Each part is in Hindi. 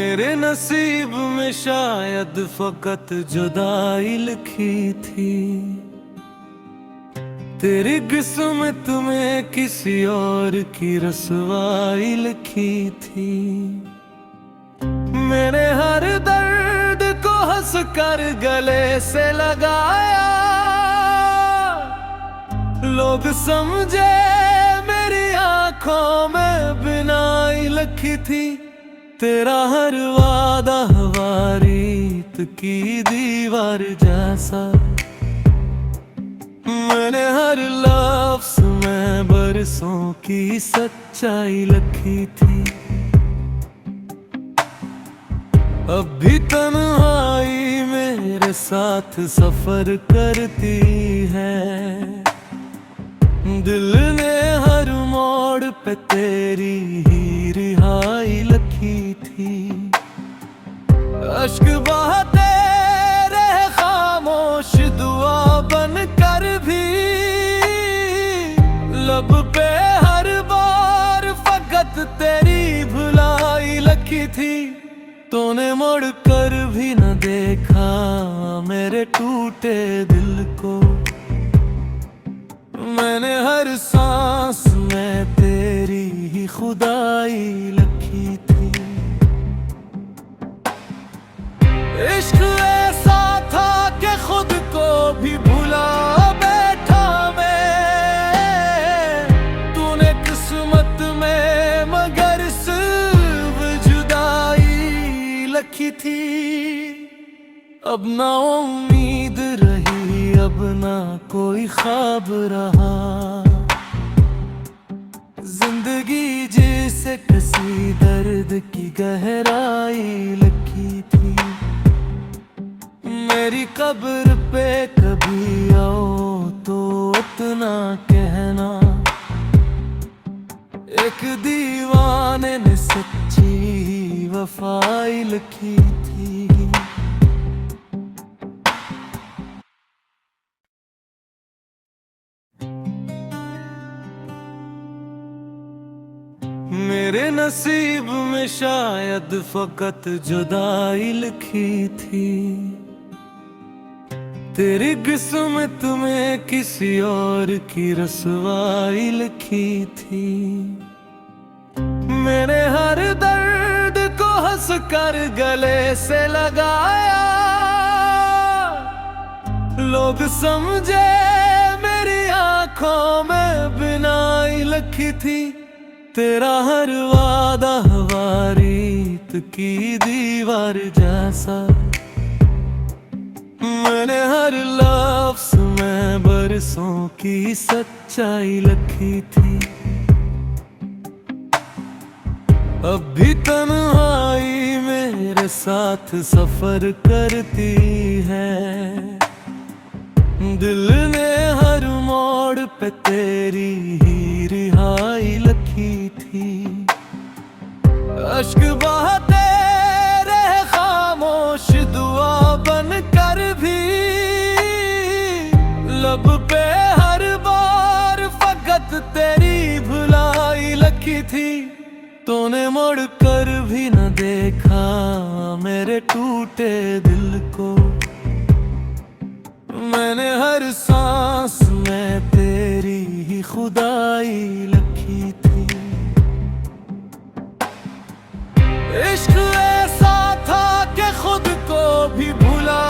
मेरे नसीब में शायद फकत जुदाई लिखी थी। तेरी किस्मत में किसी और की रसवाई लिखी थी। मैंने हर दर्द को हंस कर गले से लगाया। लोग समझे मेरी आंखों में बिनाई लिखी थी। तेरा हर वादा हवारीत की दीवार जैसा। मैंने हर लफ्ज़ में बरसों की सच्चाई लिखी थी। अब भी तन्हाई मेरे साथ सफर करती है। दिल ने हर मोड़ पे तेरी ही रिहाई लिखी थी। अश्क बहते रहे खामोश दुआ बन कर भी। लब पे हर बार फकत तेरी भुलाई लिखी थी। तूने मुड़ कर भी न देखा मेरे टूटे दिल को। मैंने हर सांस में तेरी ही खुदाई लिखी थी। इश्क ऐसा था कि खुद को भी भुला बैठा मैं। तूने किस्मत में मगर सिर्फ जुदाई लिखी थी। अब ना उम्मीद रही, अब ना कोई ख्वाब रहा। जिंदगी जैसे किसी दर्द की गहराई लिखी थी। मेरी कब्र पे कभी आओ तो इतना कहना। एक दीवाने ने सच्ची वफाई लिखी थी। मेरे नसीब में शायद फकत जुदाई लिखी थी। तेरी किस्मत में किसी और की रसवाई लिखी थी। मैंने हर दर्द को हंस कर गले से लगाया। लोग समझे मेरी आंखों में बिनाई लिखी थी। तेरा हर वादा हवारीत की दीवार जैसा। मैंने हर लफ्ज़ में बरसों की सच्चाई लिखी थी। अब भी तन्हाई मेरे साथ सफर करती है। दिल ने हर मोड़ पे तेरी ही रिहाई लिखी थी। अश्क बहते रहे खामोश दुआ बन कर भी। लब पे हर बार फकत तेरी भुलाई लिखी थी। तूने मुड़ कर भी न देखा मेरे टूटे दिल को। मैंने हर सांस में तेरी ही खुदाई लिखी थी। इश्क ऐसा था कि खुद को भी भुला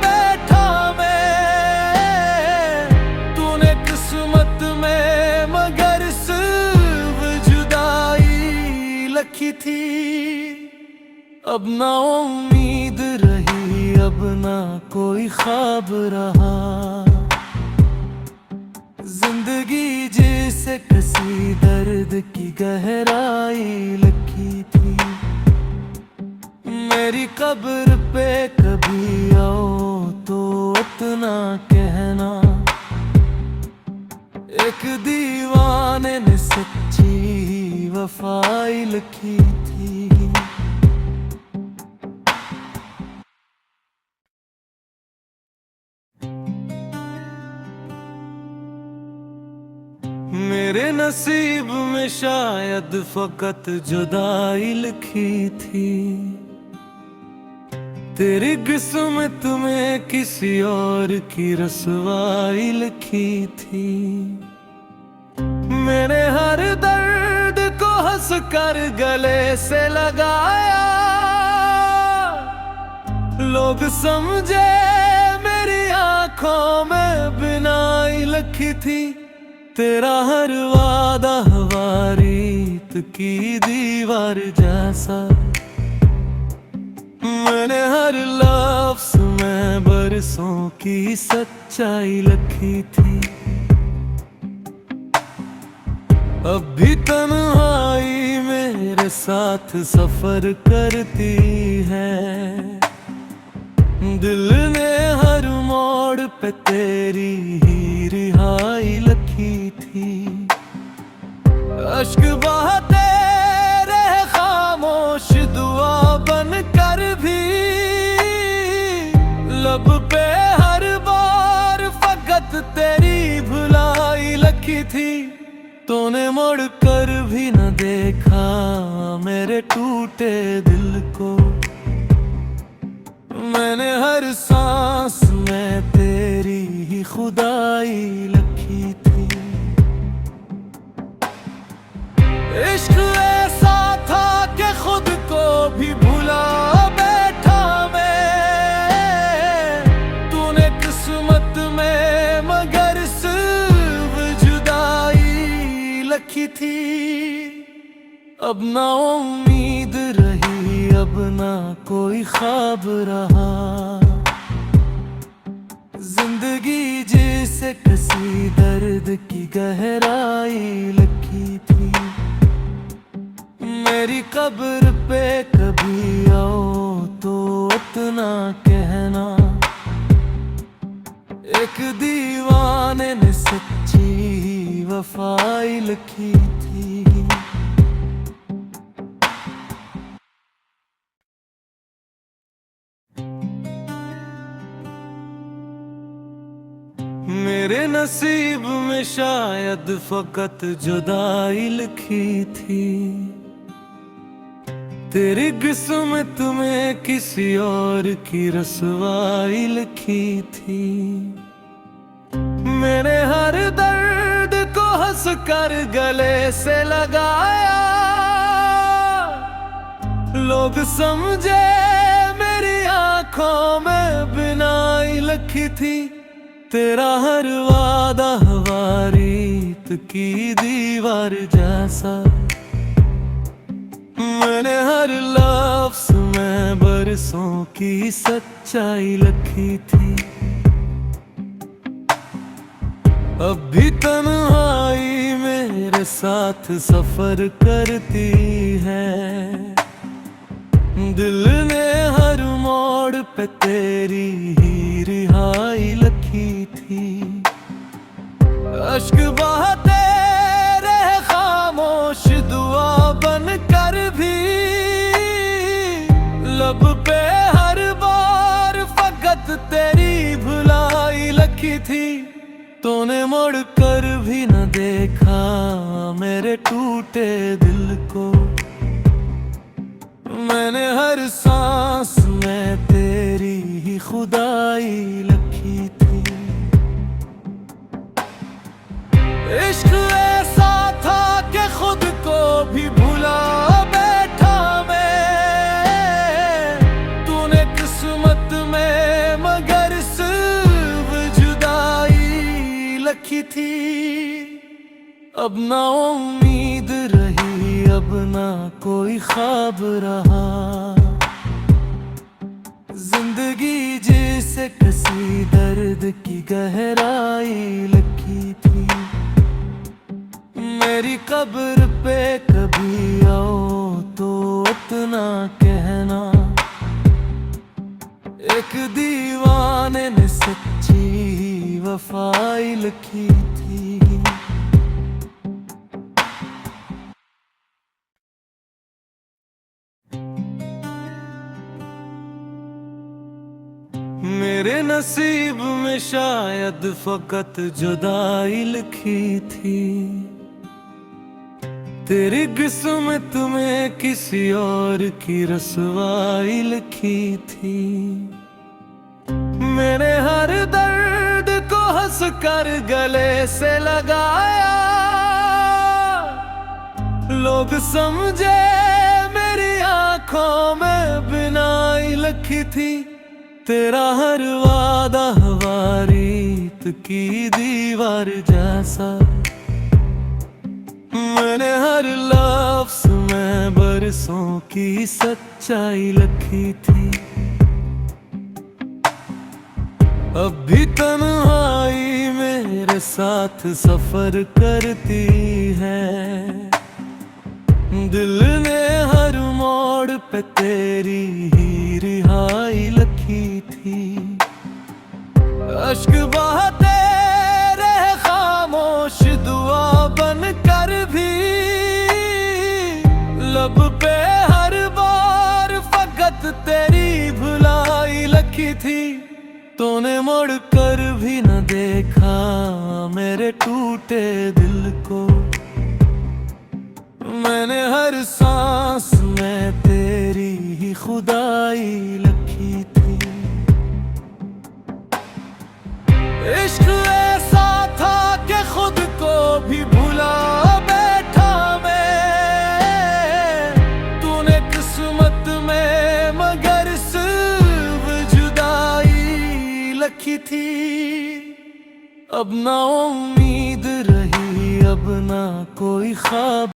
बैठा मैं। तूने किस्मत में मगर सिर्फ जुदाई लिखी थी। अब ना उम्मीद रही, अब ना कोई ख्वाब रहा। जिंदगी जैसे किसी दर्द की गहराई लिखी थी। मेरी कब्र पे कभी आओ तो इतना कहना। एक दीवाने ने सच्ची वफाई लिखी थी। मेरे नसीब में शायद फकत जुदाई लिखी थी। तेरी किस्मत में किसी और की रसवाई लिखी थी। मैंने हर दर्द को हंस कर गले से लगाया, लोग समझे मेरी आंखों में बिनाई लिखी थी। तेरा हर वादा हवा रीत की दीवार जैसा, मैंने हर लफ्ज़ में बरसों की सच्चाई लिखी थी। अब भी तन्हाई मेरे साथ सफर करती है, दिल ने हर मोड़ पे तेरी ही रिहाई लिखी थी। अश्क बहाते रहे खामोश दुआ बन कर भी, लब पे हर बार फकत तेरी भुलाई लिखी थी। तूने मुड़ कर भी न देखा मेरे टूटे दिल को, मैंने हर सांस में तेरी ही खुदाई लिखी थी। इश्क ऐसा था कि खुद को भी भुला बैठा मैं, तूने किस्मत में मगर सिर्फ जुदाई लिखी थी। अब ना उम्मीद रही, अब ना कोई ख्वाब रहा, जिंदगी जैसे किसी दर्द की गहराई लिखी थी। मेरी कब्र पे कभी आओ तो इतना कहना, एक दीवाने ने सच्ची वफाई लिखी थी। मेरे नसीब में शायद फकत जुदाई लिखी थी, तेरी किस्मत में किसी और की रसवाई लिखी थी। मैंने हर दर्द को हंस कर गले से लगाया, लोग समझे मेरी आंखों में बिनाई लिखी थी। तेरा हर वादा हवा रीत की दीवार जैसा, मैंने हर लफ्ज़ में बरसों की सच्चाई लिखी थी। अब भी तन्हाई मेरे साथ सफर करती है, दिल ने हर मोड़ पे तेरी ही रिहाई लिखी थी। अश्क बहाते रहे खामोश दुआ बन कर भी, लब पे हर बार फकत तेरी भुलाई लिखी थी। तूने मुड़ कर भी न देखा मेरे टूटे दिल को, मैंने हर सांस में तेरी ही खुदाई लिखी थी। इश्क ऐसा था कि खुद को भी भुला बैठा मैं, तूने किस्मत में मगर सिर्फ जुदाई लिखी थी। अब ना उम्मीद रही, अब ना कोई ख्वाब रहा, जिंदगी जैसे किसी दर्द की गहराई लिखी थी। मेरी कब्र पे कभी आओ तो इतना कहना, एक दीवाने ने सच्ची वफाई लिखी थी। मेरे नसीब में शायद फकत जुदाई लिखी थी, तेरी किस्मत में किसी और की रसवाई लिखी थी। मैंने हर दर्द को हंस कर गले से लगाया, लोग समझे मेरी आंखों में बिनाई लिखी थी। तेरा हर वादा वारीत की दीवार जैसा, मैंने हर लफ्ज़ में बरसों की सच्चाई लिखी थी। अब भी तन्हाई मेरे साथ सफर करती है, दिल ने हर मोड़ पे तेरी ही रिहाई लिखी थी। अश्क बहाते रहे खामोश दुआ बन कर भी, लब पे हर बार फकत तेरी भुलाई लिखी थी। तूने मुड़ कर भी न देखा मेरे टूटे दिल को, मैंने हर सांस में तेरी ही खुदाई लिखी थी। इश्क ऐसा था कि खुद को भी भुला बैठा मैं, तूने किस्मत में मगर सिर्फ जुदाई लिखी थी। अब ना उम्मीद रही, अब ना कोई ख्वाब।